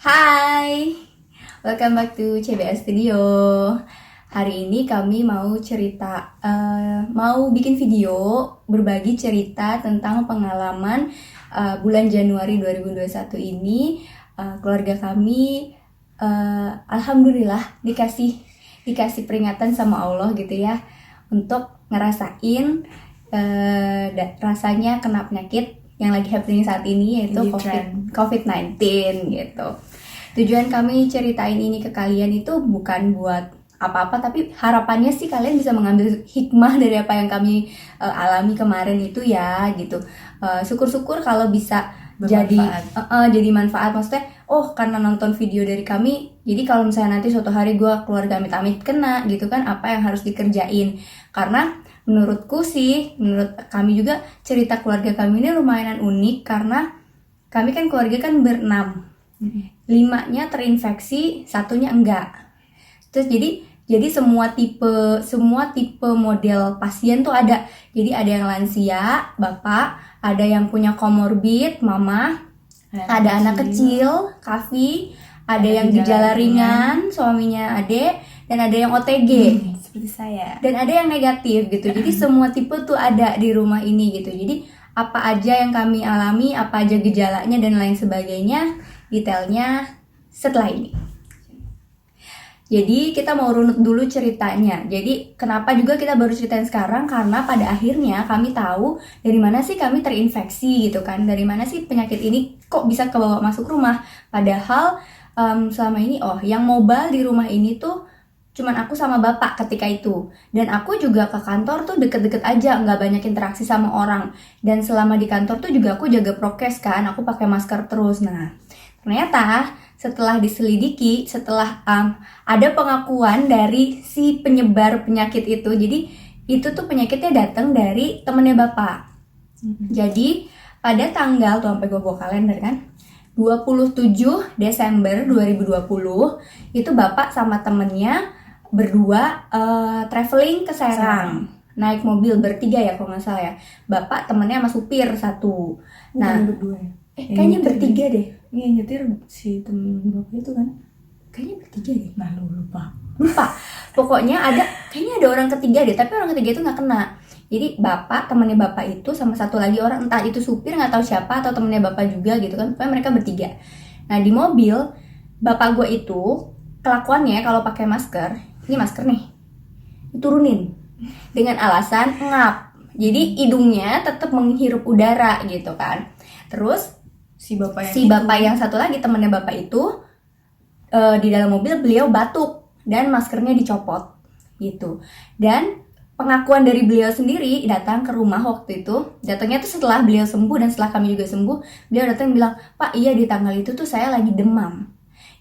Hai, welcome back to CBS Studio. Hari ini kami mau mau bikin video berbagi cerita tentang pengalaman bulan Januari 2021 ini. Keluarga kami alhamdulillah dikasih peringatan sama Allah gitu ya, untuk ngerasain rasanya kena penyakit yang lagi happening saat ini, yaitu COVID-19 gitu. Tujuan kami ceritain ini ke kalian itu bukan buat apa-apa, tapi harapannya sih kalian bisa mengambil hikmah dari apa yang kami alami kemarin itu ya gitu. Syukur-syukur kalau bisa jadi manfaat. Maksudnya, karena nonton video dari kami, jadi kalau misalnya nanti suatu hari gue keluarga amit-amit kena gitu kan, apa yang harus dikerjain. Karena menurut kami juga cerita keluarga kami ini lumayan unik, karena kami kan keluarga kan berenam, 5-nya terinfeksi, 1-nya enggak. Terus jadi semua tipe model pasien tuh ada. Jadi ada yang lansia, bapak, ada yang punya komorbid, mama, ada anak kecil, Kavi, ada yang gejala ringan, suaminya Ade, dan ada yang OTG. Seperti saya. Dan ada yang negatif gitu. Jadi semua tipe tuh ada di rumah ini gitu. Jadi apa aja yang kami alami, apa aja gejalanya dan lain sebagainya, detailnya setelah ini. Jadi kita mau runut dulu ceritanya. Jadi kenapa juga kita baru ceritain sekarang, karena pada akhirnya kami tahu dari mana sih kami terinfeksi gitu kan. Dari mana sih penyakit ini kok bisa kebawa masuk rumah. Padahal selama ini yang mobile di rumah ini tuh cuman aku sama bapak ketika itu. Dan aku juga ke kantor tuh deket-deket aja, nggak banyak interaksi sama orang. Dan selama di kantor tuh juga aku jaga prokes kan, aku pakai masker terus. Nah, ternyata setelah diselidiki, setelah ada pengakuan dari si penyebar penyakit itu. Jadi itu tuh penyakitnya datang dari temennya bapak. Jadi pada tanggal, tuh sampai gue bawa kalender kan, 27 Desember 2020 itu bapak sama temennya berdua traveling ke Serang, naik mobil bertiga ya kalau nggak salah ya. Bapak temennya sama supir satu. Nah, berdua ya? Kayaknya bertiga deh. Iya, nyetir si temen bapak itu kan? Kayaknya bertiga deh. Nah, lupa. Pokoknya kayaknya ada orang ketiga deh, tapi orang ketiga itu nggak kena. Jadi temennya bapak itu sama satu lagi orang, entah itu supir nggak tahu siapa atau temennya bapak juga gitu kan. Pokoknya mereka bertiga. Nah, di mobil bapak gue itu kelakuannya kalau pakai masker, ini masker nih, diturunin dengan alasan ngap. Jadi hidungnya tetap menghirup udara gitu kan. Terus si bapak yang satu lagi temennya bapak itu di dalam mobil beliau batuk dan maskernya dicopot gitu. Dan pengakuan dari beliau sendiri datang ke rumah waktu itu, datangnya tuh setelah beliau sembuh dan setelah kami juga sembuh, beliau datang bilang, "Pak, iya di tanggal itu tuh saya lagi demam."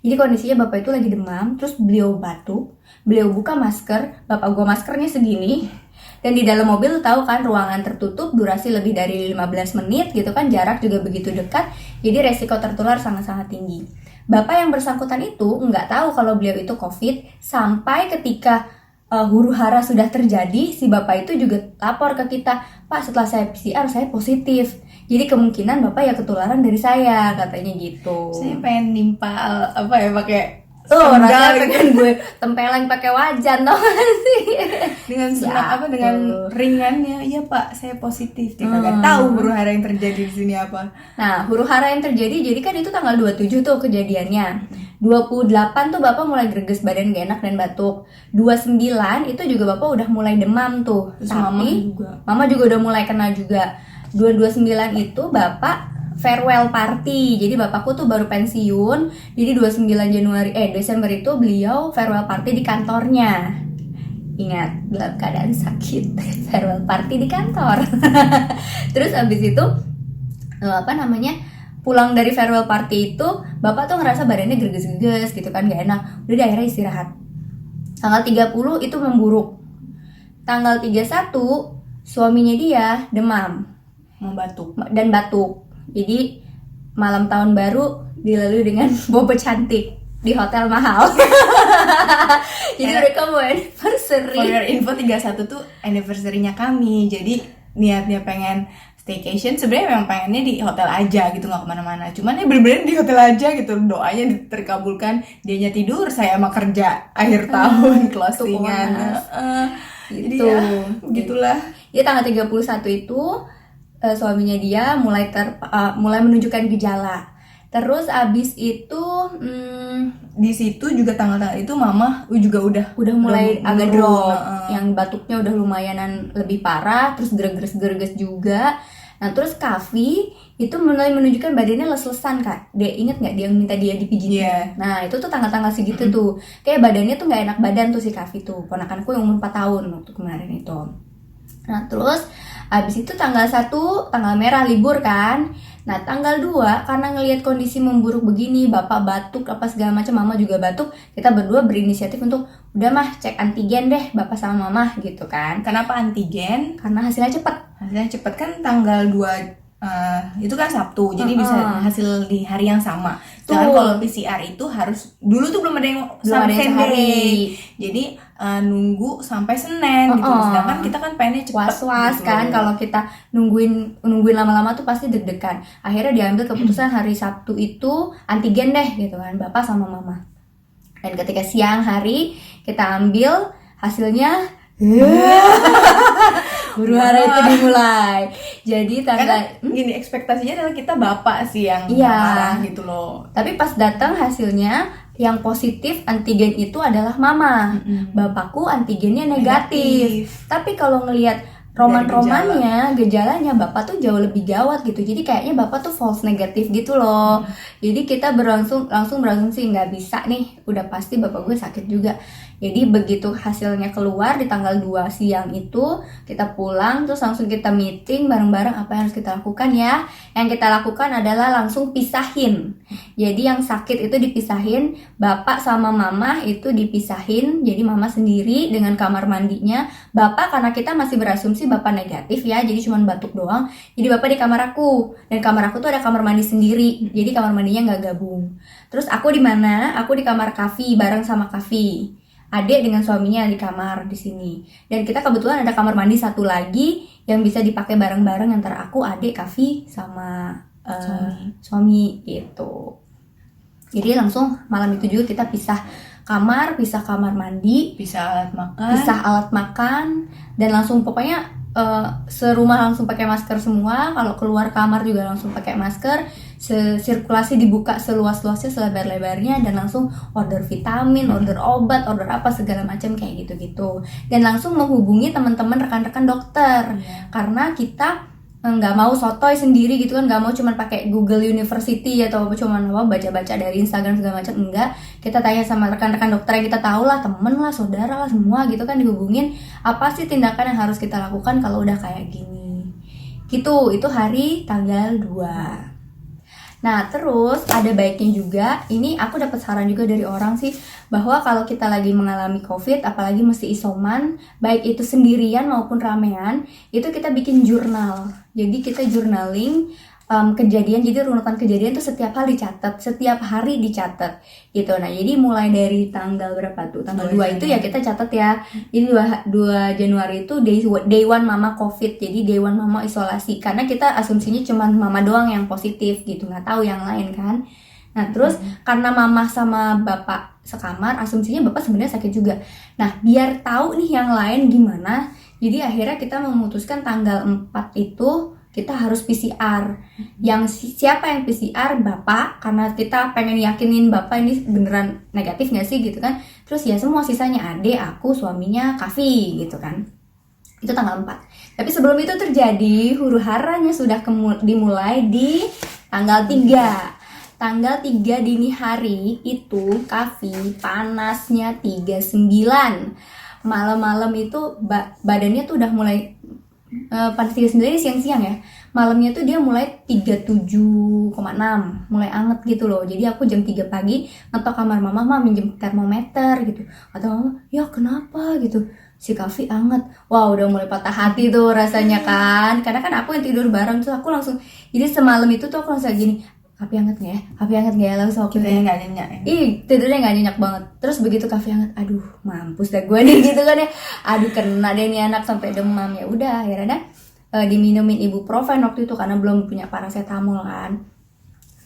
Jadi kondisinya bapak itu lagi demam, terus beliau batuk, beliau buka masker, bapak gua maskernya segini, dan di dalam mobil tuh tahu kan ruangan tertutup, durasi lebih dari 15 menit gitu kan, jarak juga begitu dekat, jadi resiko tertular sangat-sangat tinggi. Bapak yang bersangkutan itu nggak tahu kalau beliau itu COVID, sampai ketika huru hara sudah terjadi, si bapak itu juga lapor ke kita, "Pak, setelah saya PCR saya positif. Jadi kemungkinan bapak ya ketularan dari saya," katanya gitu. Saya pengen nimpa pakai rasanya pengen gue tempelan pakai wajan tau gak sih? Dengan dengan ringannya, "Iya Pak, saya positif." Dia kagak tahu huru hara yang terjadi di sini apa. Nah, huru hara yang terjadi, jadi kan itu tanggal 27 tuh kejadiannya. 28 tuh bapak mulai greges badan gak enak dan batuk. 29 itu juga bapak udah mulai demam tuh. Terus tapi mama juga udah mulai kena juga. 229 itu bapak farewell party. Jadi bapakku tuh baru pensiun. Jadi 29 Desember itu beliau farewell party di kantornya. Ingat, dalam keadaan sakit. Farewell party di kantor. Terus abis itu pulang dari farewell party itu bapak tuh ngerasa badannya greges-greges gitu kan, gak enak. Udah akhirnya istirahat. Tanggal 30 itu memburuk. Tanggal 31 suaminya dia demam dan batuk. Jadi malam tahun baru dilalui dengan bobo cantik di hotel mahal. Jadi mereka mau anniversary. For your info, 31 tuh anniversary-nya kami. Jadi niatnya pengen staycation sebenarnya memang pengennya di hotel aja gitu, nggak kemana-mana. Cuman ya bener-bener di hotel aja gitu, doanya terkabulkan, dianya tidur, saya mah kerja akhir tahun closingan. Jadi Gitu. ya begitulah. Jadi tanggal 31 itu suaminya dia mulai menunjukkan gejala. Terus abis itu Di situ juga tanggal-tanggal itu mama juga udah mulai agak menurun. drop, yang batuknya udah lumayanan lebih parah, terus greges juga. Nah terus Kavi itu mulai menunjukkan badannya les-lesan Kak. Dia inget nggak dia minta dia dipijitin? Iya. Nah itu tuh tanggal-tanggal segitu tuh, kayak badannya tuh nggak enak badan tuh si Kavi tuh, ponakanku yang umur 4 tahun waktu kemarin itu. Nah terus abis itu tanggal 1 tanggal merah libur kan. Nah tanggal 2 karena ngelihat kondisi memburuk begini, bapak batuk apa segala macam, mama juga batuk, kita berdua berinisiatif untuk udah mah cek antigen deh bapak sama mama gitu kan. Kenapa antigen? Karena hasilnya cepet. Hasilnya cepet kan tanggal 2 itu kan Sabtu, jadi bisa hasil di hari yang sama. Sedangkan kalau PCR itu harus dulu tuh belum ada yang sampai sehari. Jadi nunggu sampai Senin gitu. Sedangkan kita kan pengennya cepet. Was-was gitu. kan kalau kita nungguin lama-lama tuh pasti deg-degan. Akhirnya diambil keputusan hari Sabtu itu antigen deh gitu kan, bapak sama mama. Dan ketika siang hari kita ambil hasilnya huru hara itu dimulai. Jadi tanggal gini, ekspektasinya adalah kita bapak sih yang Iya. marah gitu loh. Tapi pas datang hasilnya yang positif antigen itu adalah mama. Bapakku antigennya negatif. Tapi kalau ngelihat roman-romannya, gejalanya bapak tuh jauh lebih gawat gitu. Jadi kayaknya bapak tuh false negatif gitu loh. Jadi kita langsung berasumsi nggak bisa nih, udah pasti bapak gue sakit juga. Jadi begitu hasilnya keluar di tanggal 2 siang itu, kita pulang terus langsung kita meeting bareng-bareng apa yang harus kita lakukan ya. Yang kita lakukan adalah langsung pisahin. Jadi yang sakit itu dipisahin, bapak sama mama itu dipisahin. Jadi mama sendiri dengan kamar mandinya, bapak karena kita masih berasumsi bapak negatif ya, jadi cuma batuk doang. Jadi bapak di kamar aku, dan kamar aku tuh ada kamar mandi sendiri. Jadi kamar mandinya nggak gabung. Terus aku di mana? Aku di kamar Kavi bareng sama Kavi. Adik dengan suaminya di kamar di sini. Dan kita kebetulan ada kamar mandi satu lagi yang bisa dipakai bareng-bareng antara aku, adik, Kavi sama suami gitu. Jadi langsung malam itu juga kita pisah kamar mandi, Pisah alat makan, dan langsung pokoknya serumah langsung pakai masker semua. Kalau keluar kamar juga langsung pakai masker. Sirkulasi dibuka seluas-luasnya, selebar-lebarnya, dan langsung order vitamin, order obat, order apa segala macam kayak gitu-gitu. Dan langsung menghubungi teman-teman rekan-rekan dokter. Karena kita nggak mau sotoy sendiri gitu kan, nggak mau cuman pakai Google University atau cuman baca-baca dari Instagram segala macam. Enggak, kita tanya sama rekan-rekan dokter yang kita tahu lah, temen lah, saudara lah, semua gitu kan, dihubungin apa sih tindakan yang harus kita lakukan kalau udah kayak gini gitu. Itu hari tanggal 2. Nah terus ada baiknya juga, ini aku dapat saran juga dari orang sih, bahwa kalau kita lagi mengalami COVID, apalagi mesti isoman, baik itu sendirian maupun ramean, itu kita bikin jurnal. Jadi kita journaling kejadian, jadi runutan kejadian tuh setiap hari dicatat, setiap hari dicatat gitu. Nah jadi mulai dari tanggal berapa tuh, tanggal 2 itu ya kita catat ya. Jadi 2 Januari itu day one mama COVID, jadi day one mama isolasi, karena kita asumsinya cuma mama doang yang positif gitu, nggak tahu yang lain kan. Nah terus karena mama sama bapak sekamar, asumsinya bapak sebenarnya sakit juga. Nah biar tahu nih yang lain gimana, jadi akhirnya kita memutuskan tanggal 4 itu kita harus PCR. Yang siapa yang PCR? Bapak, karena kita pengen yakinin bapak ini beneran negatif gak sih gitu kan. Terus ya semua sisanya, adik, aku, suaminya, Kavi gitu kan. Itu tanggal 4. Tapi sebelum itu terjadi, huru haranya sudah dimulai di tanggal 3. Tanggal 3 dini hari itu Kavi panasnya 39. Malam-malam itu badannya tuh udah mulai panas 39 siang-siang ya. Malamnya tuh dia mulai 37,6, mulai anget gitu loh. Jadi aku jam 3 pagi ngetok kamar mama minjem termometer gitu. Kata mama, ya kenapa gitu, si Kavi anget. Wah udah mulai patah hati tuh rasanya kan. Karena kan aku yang tidur bareng, terus aku langsung, jadi semalam itu tuh aku langsung gini, Kavi anget gak ya? Kavi anget gak ya? Langsung aku tidurnya gak nyenyak ya? Tidurnya gak nyenyak banget. Terus begitu Kavi anget, aduh mampus dah gue nih gitu kan ya. Aduh kena deh nih anak sampai demam. Ya udah akhirnya diminumin ibuprofen waktu itu karena belum punya paracetamol kan.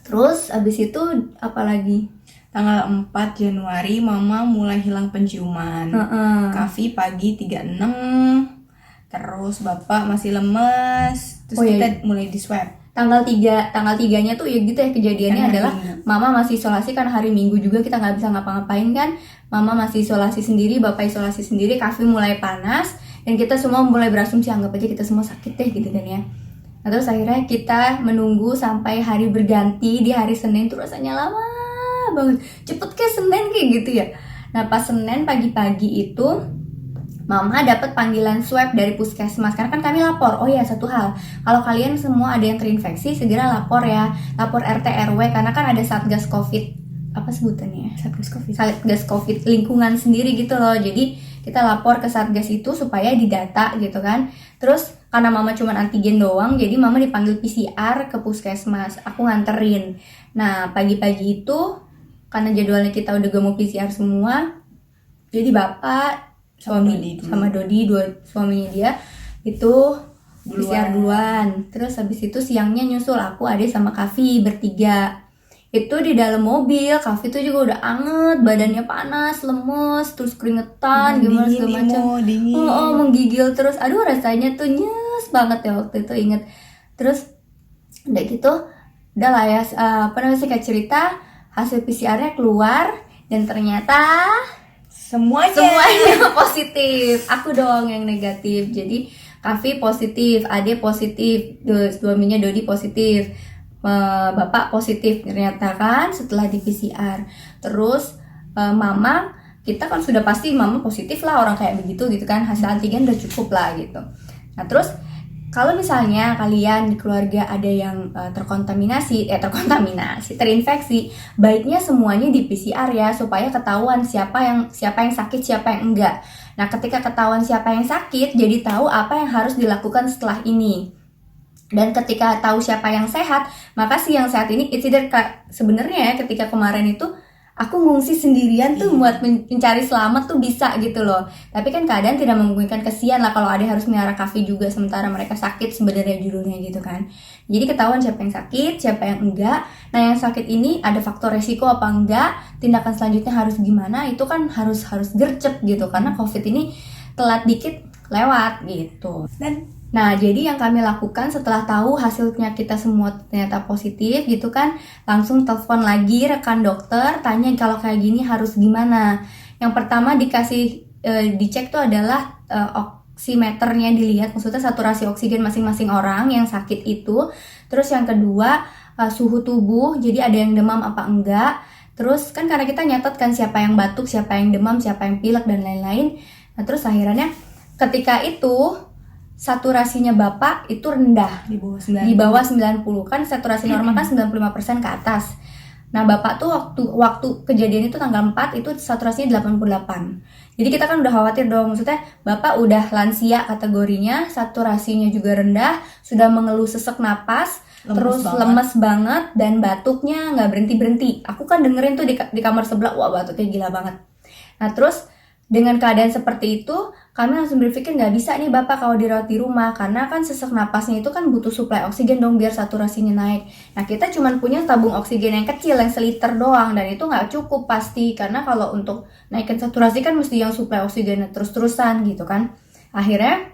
Terus abis itu apalagi? Tanggal 4 Januari mama mulai hilang penciuman. Kavi pagi 36. Terus bapak masih lemes. Terus kita mulai di swab. Tanggal 3-nya tuh ya gitu ya kejadiannya adalah mama masih isolasi kan hari Minggu juga kita nggak bisa ngapa-ngapain kan. Mama masih isolasi sendiri, bapak isolasi sendiri, Kavi mulai panas dan kita semua mulai berasumsi anggap aja kita semua sakit deh gitu kan ya. Nah terus akhirnya kita menunggu sampai hari berganti di hari Senin tuh rasanya lama banget, cepet kayak Senin kayak gitu ya. Nah pas Senin pagi-pagi itu mama dapat panggilan swab dari puskesmas karena kan kami lapor. Oh ya satu hal, kalau kalian semua ada yang terinfeksi segera lapor ya, lapor RT RW karena kan ada satgas covid, apa sebutannya, satgas covid lingkungan sendiri gitu loh. Jadi kita lapor ke satgas itu supaya didata gitu kan. Terus karena mama cuma antigen doang, jadi mama dipanggil PCR ke puskesmas, aku nganterin. Nah pagi-pagi itu karena jadwalnya kita udah gak mau PCR semua, jadi bapak sama Dodi dua suaminya dia itu PCR duluan. Terus habis itu siangnya nyusul aku, Ade sama Kavi bertiga. Itu di dalam mobil, Kavi tuh juga udah anget, badannya panas, lemes, terus keringetan, gimana segala macam. Menggigil terus. Aduh rasanya tuh nyes banget ya waktu itu inget. Terus udah gitu, udah lah ya, singkat cerita hasil PCR-nya keluar dan ternyata semuanya positif. Aku doang yang negatif. Jadi Kavi positif, Ade positif, suaminya Dodi positif, bapak positif ternyata kan setelah di PCR. Terus mama, kita kan sudah pasti mama positif lah, orang kayak begitu gitu kan, hasil antigen udah cukup lah gitu. Nah terus kalau misalnya kalian di keluarga ada yang terinfeksi, baiknya semuanya di PCR ya supaya ketahuan siapa yang sakit, siapa yang enggak. Nah, ketika ketahuan siapa yang sakit, jadi tahu apa yang harus dilakukan setelah ini. Dan ketika tahu siapa yang sehat, maka si yang sehat ini sebenarnya ya ketika kemarin itu aku ngungsi sendirian tuh buat mencari selamat tuh bisa gitu loh. Tapi kan keadaan tidak memungkinkan, kesian lah kalau Ade harus melihara Kavi juga sementara mereka sakit sebenarnya judulnya gitu kan. Jadi ketahuan siapa yang sakit, siapa yang enggak. Nah yang sakit ini ada faktor resiko apa enggak, tindakan selanjutnya harus gimana, itu kan harus gercep gitu. Karena COVID ini telat dikit lewat gitu. Nah, jadi yang kami lakukan setelah tahu hasilnya kita semua ternyata positif gitu kan, langsung telepon lagi rekan dokter, tanya kalau kayak gini harus gimana. Yang pertama dicek tuh adalah oximeternya dilihat, maksudnya saturasi oksigen masing-masing orang yang sakit itu. Terus yang kedua suhu tubuh, jadi ada yang demam apa enggak. Terus kan karena kita nyatet kan siapa yang batuk, siapa yang demam, siapa yang pilek dan lain-lain. Nah terus akhirnya ketika itu saturasinya bapak itu rendah di bawah 90 kan, saturasi normal kan 95% ke atas. Nah bapak tuh waktu kejadian itu tanggal 4 itu saturasinya 88. Jadi kita kan udah khawatir dong, maksudnya bapak udah lansia kategorinya, saturasinya juga rendah, sudah mengeluh sesak napas, lemes banget dan batuknya nggak berhenti. Aku kan dengerin tuh di kamar sebelah, wah batuknya gila banget. Nah terus dengan keadaan seperti itu, kami langsung berpikir nggak bisa nih bapak kalau dirawat di rumah, karena kan sesak napasnya itu kan butuh suplai oksigen dong biar saturasinya naik. Nah kita cuma punya tabung oksigen yang kecil yang seliter doang, dan itu nggak cukup pasti, karena kalau untuk naikin saturasi kan mesti yang suplai oksigennya terus-terusan gitu kan. Akhirnya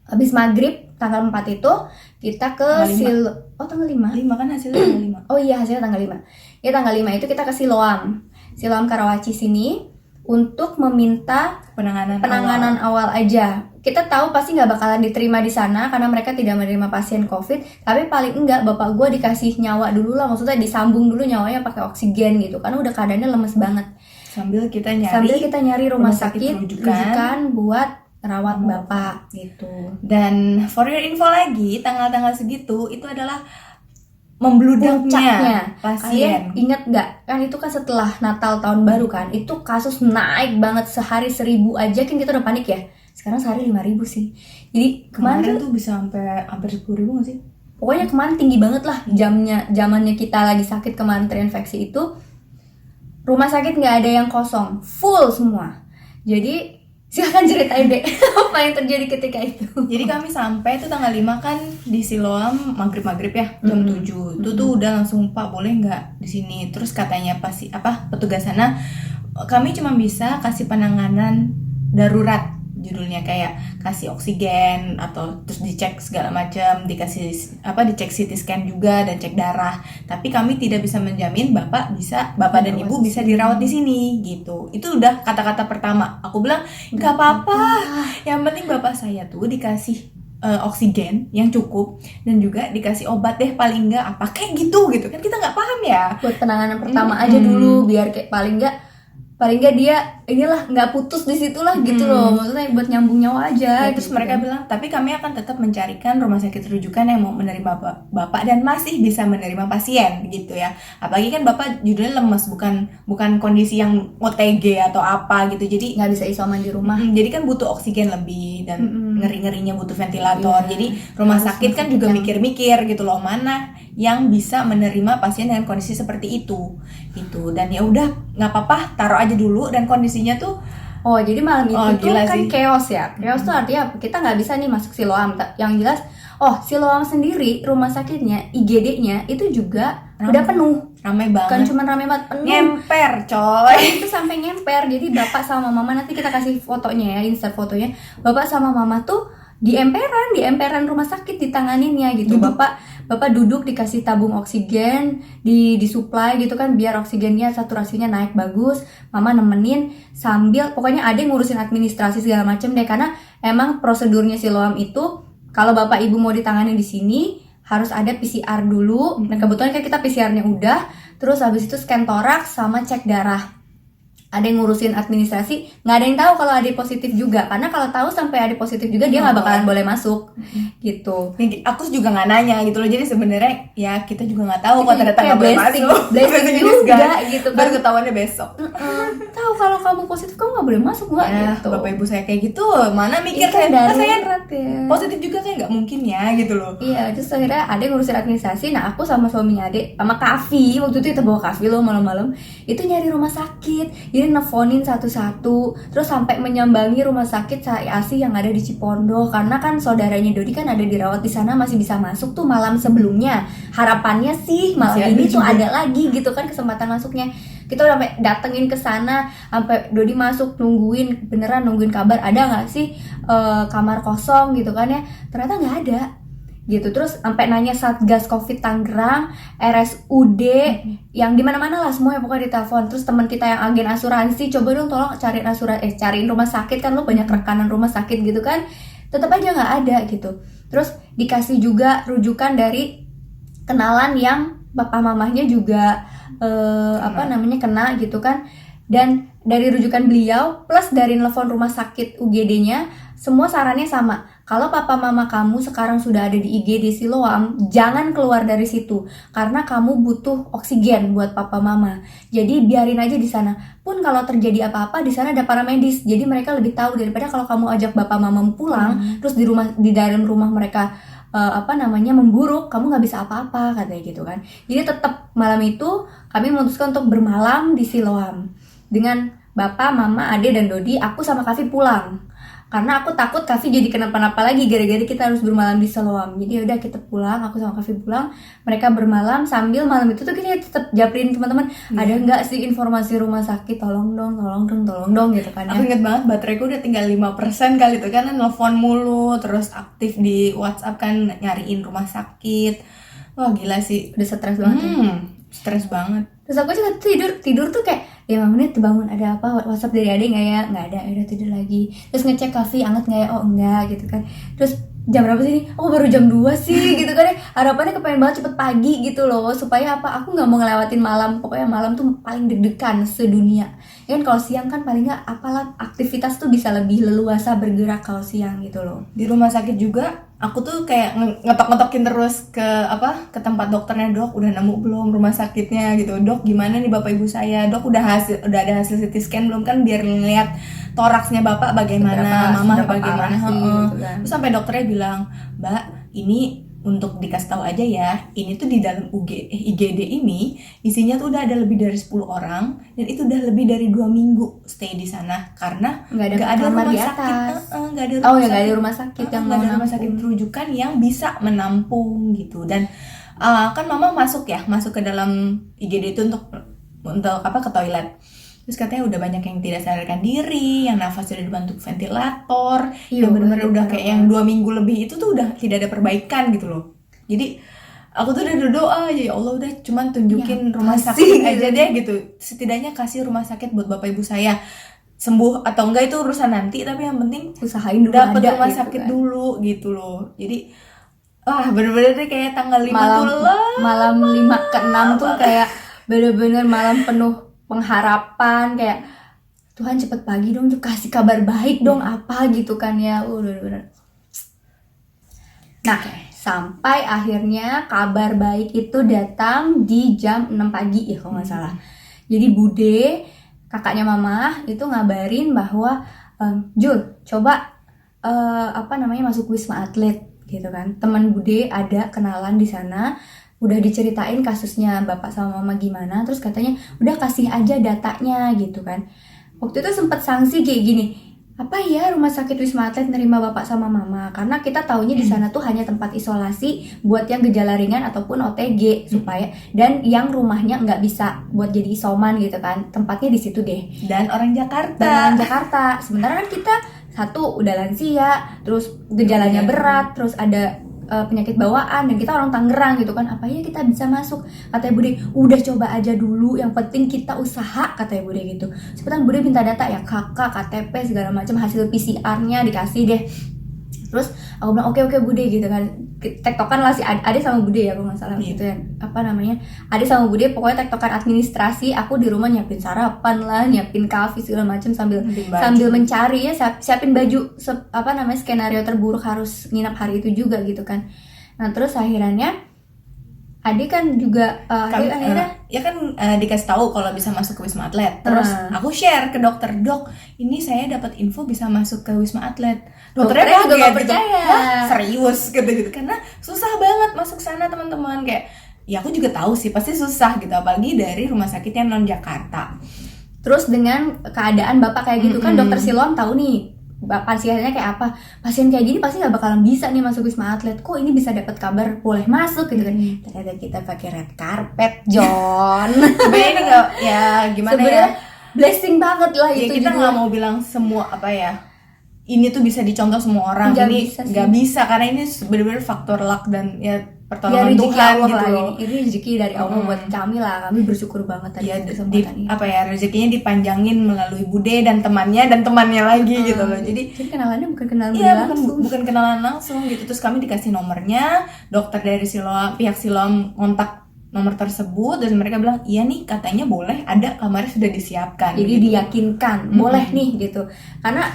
habis maghrib tanggal 4 itu kita ke tanggal 5 kan hasilnya tanggal 5. Oh iya hasilnya tanggal 5. Ya tanggal 5 itu kita ke Siloam Karawaci sini untuk meminta penanganan awal aja. Kita tahu pasti nggak bakalan diterima di sana karena mereka tidak menerima pasien COVID. Tapi paling enggak bapak gue dikasih nyawa dulu lah, maksudnya disambung dulu nyawanya pakai oksigen gitu. Karena udah keadaannya lemes banget. Sambil kita nyari rumah sakit rujukan buat rawat bapak gitu. Dan for your info lagi, tanggal-tanggal segitu itu adalah membludaknya pasien. Kalian inget gak? Kan itu kan setelah Natal tahun baru kan, itu kasus naik banget, sehari 1.000 aja kan kita udah panik ya. Sekarang sehari 5.000 sih. Jadi kemarin tuh bisa sampai hampir 10.000 gak sih? Pokoknya kemarin tinggi banget lah. Zamannya kita lagi sakit kemarin terinfeksi itu, rumah sakit nggak ada yang kosong, full semua. Jadi Silahkan ceritain deh apa yang terjadi ketika itu. Jadi kami sampai tuh tanggal 5 kan di Siloam maghrib ya jam 7. Itu tuh udah langsung, Pak boleh nggak di sini? Terus katanya petugas sana, kami cuma bisa kasih penanganan darurat, judulnya kayak kasih oksigen atau terus dicek segala macam, dikasih dicek CT scan juga dan cek darah. Tapi kami tidak bisa menjamin bapak dan ibu bisa dirawat di sini gitu. Itu udah kata-kata pertama. Aku bilang nggak apa-apa, yang penting bapak saya tuh dikasih oksigen yang cukup dan juga dikasih obat deh paling nggak apa kayak gitu kan kita nggak paham ya. Buat penanganan pertama aja dulu, biar kayak paling nggak dia inilah nggak putus di situlah gitu loh, maksudnya buat nyambung nyawa aja. Terus mereka bilang tapi kami akan tetap mencarikan rumah sakit rujukan yang mau menerima bapak dan masih bisa menerima pasien gitu ya. Apalagi kan bapak judulnya lemes, bukan kondisi yang OTG atau apa gitu, jadi nggak bisa isoman di rumah. Jadi kan butuh oksigen lebih dan ngeri-ngerinya butuh ventilator. Jadi rumah sakit kan juga mikir-mikir gitu loh, mana yang bisa menerima pasien dengan kondisi seperti itu gitu. Dan ya udah nggak apa-apa, taruh aja dulu. Dan kondisinya tuh jadi malam itu tuh kan sih. chaos ya. Chaos tuh artinya kita nggak bisa nih masuk Siloam. Yang jelas Siloam sendiri rumah sakitnya, IGD-nya itu juga udah penuh. Ramai banget. Kan cuma ramai banget, penuh. Ngemper coy. Itu sampai ngemper. Jadi bapak sama mama, nanti kita kasih fotonya ya, insert fotonya. Bapak sama mama tuh di emperan rumah sakit ditanganinnya gitu. Bapak duduk dikasih tabung oksigen, disuplai gitu kan, biar oksigennya saturasinya naik bagus. Mama nemenin sambil pokoknya ada yang ngurusin administrasi segala macam deh, karena emang prosedurnya Siloam itu kalau bapak ibu mau ditangani di sini harus ada PCR dulu. Dan kebetulan kan kita PCR-nya udah, terus habis itu scan toraks sama cek darah. Ada yang ngurusin administrasi, nggak ada yang tahu kalau ada positif juga, karena kalau tahu sampai ada positif juga dia nggak bakalan boleh masuk gitu. Aku juga nggak nanya gitu loh, jadi sebenarnya ya kita juga nggak tahu kalau ternyata nggak boleh masuk. Blessing juga gitu kan. Baru ketahuannya besok. Tahu kalau kamu positif kamu nggak boleh masuk nggak gitu. Bapak ibu saya kayak gitu, mana mikir kan saya ya. Positif juga kayak nggak mungkin ya gitu loh. Iya, terus akhirnya ada yang ngurusin administrasi. Nah aku sama suaminya Ade sama Kavi, waktu itu kita bawa Kavi loh malam-malam itu nyari rumah sakit. Jadi nelfonin satu-satu, terus sampai menyambangi rumah sakit ASI yang ada di Cipondo, karena kan saudaranya Dodi kan ada dirawat di sana, masih bisa masuk tuh malam sebelumnya. Harapannya sih malam ini tuh ada lagi gitu kan kesempatan masuknya. Kita udah sampai datengin ke sana, sampai Dodi masuk nungguin kabar ada nggak sih kamar kosong gitu kan ya. Ternyata nggak ada gitu. Terus sampai nanya Satgas Covid Tangerang, RSUD, yang di mana-mana lah semuanya pokoknya ditelepon. Terus teman kita yang agen asuransi, coba dong tolong cariin rumah sakit, kan lo banyak rekanan rumah sakit gitu kan. Tetap aja nggak ada gitu. Terus dikasih juga rujukan dari kenalan yang bapak mamahnya juga kena gitu kan. Dan dari rujukan beliau plus dari nelfon rumah sakit UGD-nya, semua sarannya sama. Kalau papa mama kamu sekarang sudah ada di IGD Siloam, jangan keluar dari situ karena kamu butuh oksigen buat papa mama. Jadi biarin aja di sana. Pun kalau terjadi apa-apa di sana ada paramedis. Jadi mereka lebih tahu daripada kalau kamu ajak bapak mamamu pulang terus di dalam rumah mereka memburuk, kamu nggak bisa apa-apa katanya gitu kan. Jadi tetap malam itu kami memutuskan untuk bermalam di Siloam dengan bapak, mama, ade dan Dodi. Aku sama Kavi pulang karena aku takut Kavi jadi kenapa-napa lagi gara-gara kita harus bermalam di Siloam. Jadi udah kita pulang, aku sama Kavi pulang, mereka bermalam. Sambil malam itu tuh kita tetap japrin teman-teman, ada nggak sih informasi rumah sakit, tolong dong gitu kan ya. Aku inget banget bateraiku udah tinggal 5% kali itu kan, nelfon mulu, terus aktif di WhatsApp kan nyariin rumah sakit. Wah gila sih, udah stres banget stres banget. Terus aku juga tidur tuh kayak 5 menit bangun, ada apa, WhatsApp dari adek nggak ya, nggak ada, udah tidur lagi. Terus ngecek Kavi anget nggak ya, oh enggak gitu kan. Terus jam berapa sih ini? Oh baru jam 2 sih gitu kan ya. Harapannya kepengen banget cepet pagi gitu loh, supaya apa, aku nggak mau ngelewatin malam. Pokoknya malam tuh paling deg-degan sedunia ya kan. Kalau siang kan paling nggak apalah, aktivitas tuh bisa lebih leluasa bergerak kalau siang gitu loh. Di rumah sakit juga aku tuh kayak ngetok-ngetokin terus ke tempat dokternya, dok udah nemu belum rumah sakitnya gitu, dok gimana nih bapak ibu saya, dok udah ada hasil CT scan belum, kan biar ngeliat toraksnya bapak bagaimana, mama bagaimana gitu kan. Terus sampai dokternya bilang, mbak ini untuk dikasih tahu aja ya, ini tuh di dalam IGD ini isinya tuh udah ada lebih dari 10 orang dan itu udah lebih dari 2 minggu stay di sana karena nggak ada rumah di sakit, atas. nggak ada Oh ya, nggak ada rumah sakit yang nggak mau ada rumah sakit nampung. rujukan yang bisa menampung gitu. Dan kan mama masuk ke dalam IGD itu untuk ke toilet. Terus katanya udah banyak yang tidak sadarkan diri, yang nafas sudah dibantu ventilator, Iya, yang benar-benar udah parah kayak yang 2 minggu lebih itu tuh udah tidak ada perbaikan gitu loh. Jadi aku tuh udah berdoa, ya Allah udah cuman tunjukin Ya, rumah kasih sakit gitu. aja deh gitu. Setidaknya kasih rumah sakit buat bapak ibu saya. Sembuh atau enggak itu urusan nanti, tapi yang penting Usahain dulu dapat ada rumah gitu sakit kan. dulu gitu loh. Jadi bener-bener deh kayak tanggal 5 tuh malam 5 ke 6 tuh kayak bener-bener malam penuh pengharapan, kayak Tuhan cepet pagi dong, tuh kasih kabar baik dong apa gitu kan ya. Bener-bener. Nah, sampai akhirnya kabar baik itu datang di jam 6 pagi ya kalau nggak salah. Jadi Bude, kakaknya mama itu ngabarin bahwa Jul, coba masuk Wisma Atlet gitu kan. Teman Bude ada kenalan di sana, udah diceritain kasusnya bapak sama mama gimana, terus katanya udah kasih aja datanya gitu kan. Waktu itu sempat sanksi kayak gini, apa ya rumah sakit Wisma Atlet nerima bapak sama mama, karena kita taunya di sana tuh hanya tempat isolasi buat yang gejala ringan ataupun OTG supaya, dan yang rumahnya nggak bisa buat jadi isoman gitu kan, tempatnya di situ deh. dan orang Jakarta. Sementara kan kita satu udah lansia, terus gejalanya berat, terus ada penyakit bawaan, dan kita orang Tangerang gitu kan, apa ya kita bisa masuk. Katanya Bude, udah coba aja dulu, yang penting kita usaha, katanya Bude gitu. Sebentar Bude minta data ya, kakak, KTP segala macam, hasil PCR-nya dikasih deh. Terus aku bilang oke Bude gitu kan, tektokan lah si Ade sama Bude ya kalau nggak salah gitu ya, Ade sama Bude pokoknya tektokan administrasi. Aku di rumah nyiapin sarapan lah, nyiapin kafe segala macam sambil mencari ya, siapin baju skenario terburuk harus nginap hari itu juga gitu kan. Nah terus akhirnya Ade kan juga dikasih tahu kalau bisa masuk ke Wisma Atlet. Terus aku share ke dokter, dok, ini saya dapat info bisa masuk ke Wisma Atlet. Dokternya juga gak gitu. percaya. Serius gitu karena susah banget masuk sana teman-teman. Kayak ya aku juga tahu sih pasti susah gitu, apalagi dari rumah sakit yang non Jakarta. Terus dengan keadaan bapak kayak gitu kan, dokter Siloam tahu nih pasiennya kayak apa, pasien kayak gini pasti nggak bakalan bisa nih masuk Wisma Atlet, kok ini bisa dapat kabar boleh masuk gitu kan. Ternyata kita pakai red carpet, John. Sebenarnya ini nggak ya gimana ya, blessing banget lah ya, itu. kita nggak mau bilang semua ini tuh bisa dicontoh semua orang, nggak bisa karena ini benar-benar faktor luck dan ya pertolongan Tuhan gitu loh. Ini rezeki dari Allah buat kami lah, kami bersyukur banget tadi kesempatan ini. Rezekinya dipanjangin melalui Bude dan temannya lagi gitu loh. Jadi kenalannya bukan kenalan langsung. Bukan kenalan langsung gitu. Terus kami dikasih nomornya, dokter dari pihak Siloam kontak nomor tersebut dan mereka bilang iya nih katanya boleh, ada kamarnya sudah disiapkan. Jadi diyakinkan boleh nih gitu. Karena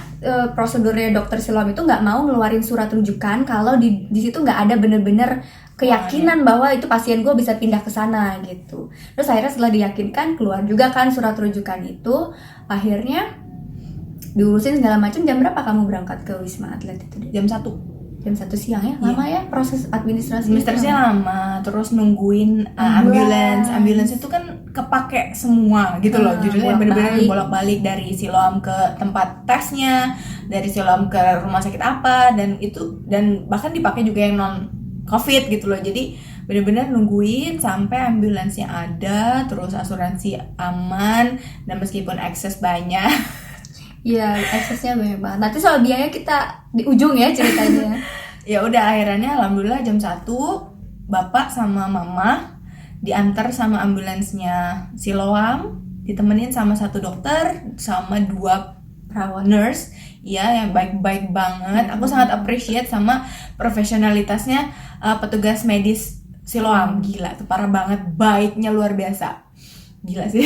prosedurnya dokter Siloam itu nggak mau ngeluarin surat rujukan kalau di situ nggak ada bener-bener keyakinan bahwa itu pasien gue bisa pindah ke sana gitu. Terus akhirnya setelah diyakinkan keluar juga kan surat rujukan itu. Akhirnya diurusin segala macam. Jam berapa kamu berangkat ke Wisma Atlet itu? Jam 1 siang ya? Lama ya proses administrasinya lama. Terus nungguin ambulans itu kan kepake semua gitu loh. Judulnya benar-benar bolak-balik dari Siloam ke tempat tesnya, dari Siloam ke rumah sakit apa, dan bahkan dipakai juga yang non COVID gitu loh. Jadi benar-benar nungguin sampai ambulansnya ada, terus asuransi aman, dan meskipun akses banyak. Iya, aksesnya banyak banget. Nanti soal biaya kita di ujung ya ceritanya. Ya udah akhirnya alhamdulillah jam 1 bapak sama mama diantar sama ambulansnya Siloam, ditemenin sama satu dokter sama 2 perawat nurse ya yang baik-baik banget. Aku sangat appreciate sama profesionalitasnya petugas medis Siloam. Gila tuh, parah banget, baiknya luar biasa. Gila sih.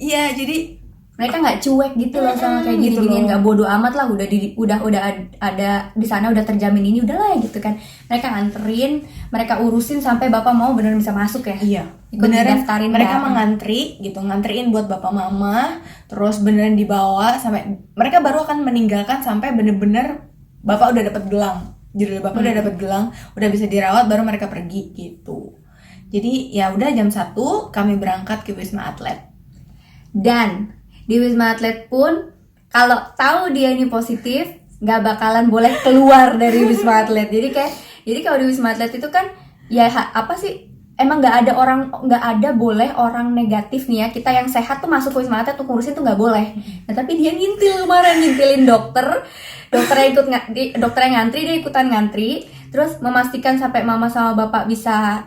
Iya, jadi mereka nggak cuek gitu loh sama kayak gini-ginian, nggak bodoh amat lah, udah ada di sana, udah terjamin ini udahlah ya gitu kan. Mereka nganterin, mereka urusin sampai bapak mau bener bisa masuk ya. Iya, beneran mereka ngantriin buat bapak mama, terus beneran dibawa sampai mereka baru akan meninggalkan sampai bener-bener bapak udah dapat gelang Jadi bapak udah dapat gelang, udah bisa dirawat, baru mereka pergi gitu. Jadi ya udah jam 1 kami berangkat ke Wisma Atlet. Dan di Wisma Atlet pun kalau tahu dia ini positif, nggak bakalan boleh keluar dari Wisma Atlet. Jadi kalau di Wisma Atlet itu kan ya apa sih? Emang nggak ada boleh orang negatif nih ya, kita yang sehat tuh masuk ke Wisma Atlet tuh ngurusin tuh nggak boleh. Nah tapi dia ngintilin dokter yang ngantri, dia ikutan ngantri, terus memastikan sampai mama sama bapak bisa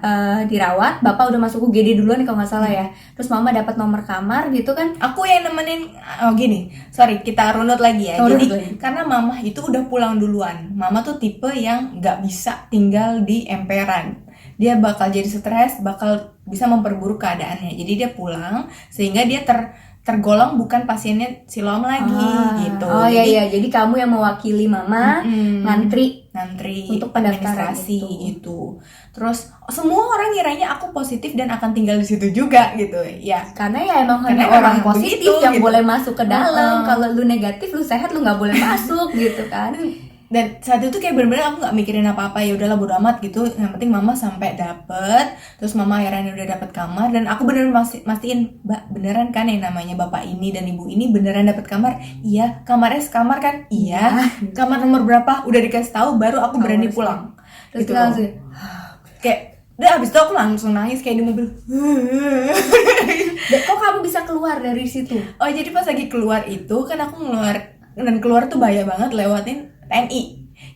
dirawat. Bapak udah masuk UGD duluan kalau nggak salah ya, terus mama dapat nomor kamar gitu kan. Aku yang nemenin, kita runut lagi ya. Jadi karena mama itu udah pulang duluan, mama tuh tipe yang nggak bisa tinggal di emperan. Dia bakal jadi stres, bakal bisa memperburuk keadaannya. Jadi dia pulang sehingga dia tergolong bukan pasiennya siloam lagi gitu. Oh iya, jadi kamu yang mewakili mama ngantri untuk administrasi gitu. Terus semua orang ngiranya aku positif dan akan tinggal di situ juga gitu ya. Karena ya emang hanya orang positif begitu, yang gitu. Boleh masuk ke dalam. Kalau lu negatif, lu sehat, lu nggak boleh masuk gitu kan. Dan saat itu kayak bener-bener aku nggak mikirin apa-apa, ya udahlah bodo amat gitu. Yang penting mama sampai dapet, terus mama akhirnya udah dapet kamar, dan aku bener mastiin, Mbak beneran kan yang namanya bapak ini dan ibu ini beneran dapet kamar? Iya. Kamarnya sekamar kan? Iya. Kamar nomor berapa? Udah dikasih tahu, baru aku berani pulang. Terus gitu langsung kayak udah abis itu aku langsung nangis kayak di mobil. Kok kamu bisa keluar dari situ? Oh jadi pas lagi keluar itu kan aku keluar tuh bahaya banget lewatin TNI.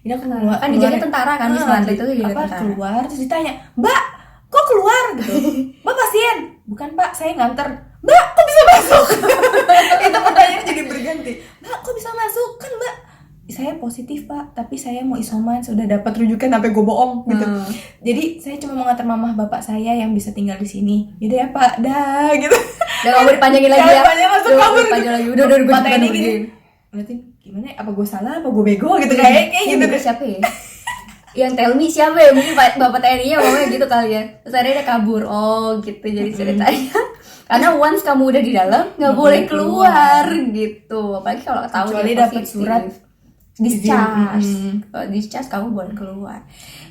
Jadi aku keluar kan dijaga tentara kan di Wisma Atlet itu dijaga tentara. Keluar terus ditanya, "Mbak, kok keluar?" gitu. "Mbak pasien." "Bukan, Pak, saya nganter." "Mbak, kok bisa masuk?" Itu pertanyaan jadi berganti. "Mbak, kok bisa masuk? Kan Mbak saya positif, Pak, tapi saya mau isoman, sudah dapat rujukan sampai gue bohong gitu. Jadi saya cuma mau nganter mama bapak saya yang bisa tinggal di sini." "Yaudah ya, Pak." Dah gitu. Udah nggak mau dipanjangin lagi ya. Udah lagi. Udah gue ini gini. Berarti gimana? Apa gue salah? Apa gue bego gitu kayak gitu. Siapa ya? Yang tell me siapa ya? Mungkin bapak TNI-nya ngomongnya gitu kali ya. Terus akhirnya dia kabur. Oh gitu jadi ceritanya. Karena once kamu udah di dalam nggak boleh keluar gitu. Apalagi kalau tahu kecuali dapat surat discharge. Kalau discharge kamu boleh keluar.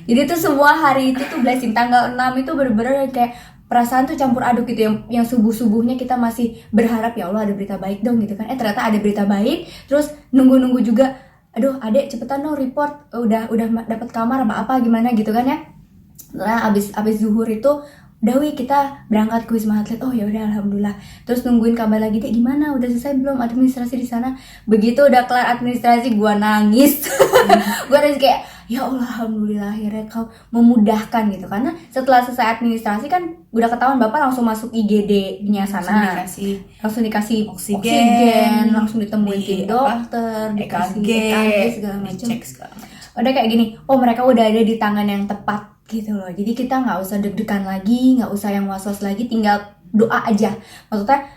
Jadi tuh semua hari itu tuh blessing. Tanggal 6 itu bener-bener kayak perasaan tuh campur aduk gitu, yang subuh-subuhnya kita masih berharap ya Allah ada berita baik dong gitu kan. Ternyata ada berita baik, terus nunggu-nunggu juga, aduh adek cepetan dong report, udah dapat kamar apa gimana gitu kan ya. Setelah abis zuhur itu udah kita berangkat ke Wisma Atlet. Oh ya udah alhamdulillah. Terus nungguin kabar lagi, "Dek gimana? Udah selesai belum administrasi di sana?" Begitu udah kelar administrasi gua nangis. Gua nangis kayak ya Allah alhamdulillah akhirnya kau memudahkan gitu. Karena setelah selesai administrasi kan udah ketahuan bapak langsung masuk IGD-nya sana. Langsung dikasih oksigen, langsung ditemuin tim dokter, dikasih EKG segala macam. Udah kayak gini, oh mereka udah ada di tangan yang tepat gitu loh. Jadi kita nggak usah deg-degan lagi, nggak usah yang was-was lagi, tinggal doa aja. Maksudnya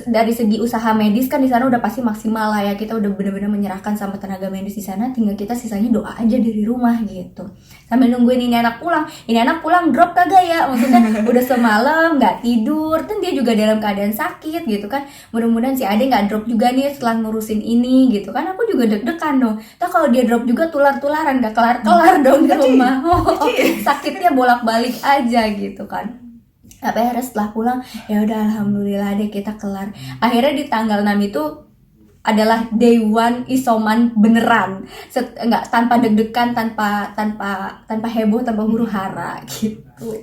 dari segi usaha medis kan di sana udah pasti maksimal lah ya, kita udah benar-benar menyerahkan sama tenaga medis di sana, tinggal kita sisanya doa aja dari rumah gitu. Sambil nungguin ini anak pulang drop kagak ya, maksudnya udah semalam nggak tidur, dan dia juga dalam keadaan sakit gitu kan. Mudah-mudahan si Ade nggak drop juga nih setelah ngurusin ini gitu kan. Aku juga deg-degan dong. Tapi kalau dia drop juga tular-tularan, nggak kelar-kelar dong di rumah. Sakitnya bolak-balik aja gitu kan. Tapi akhirnya setelah pulang ya udah alhamdulillah deh kita kelar. Akhirnya di tanggal 6 itu adalah day one isoman beneran. Enggak tanpa deg-degan, tanpa heboh, tanpa huru hara gitu.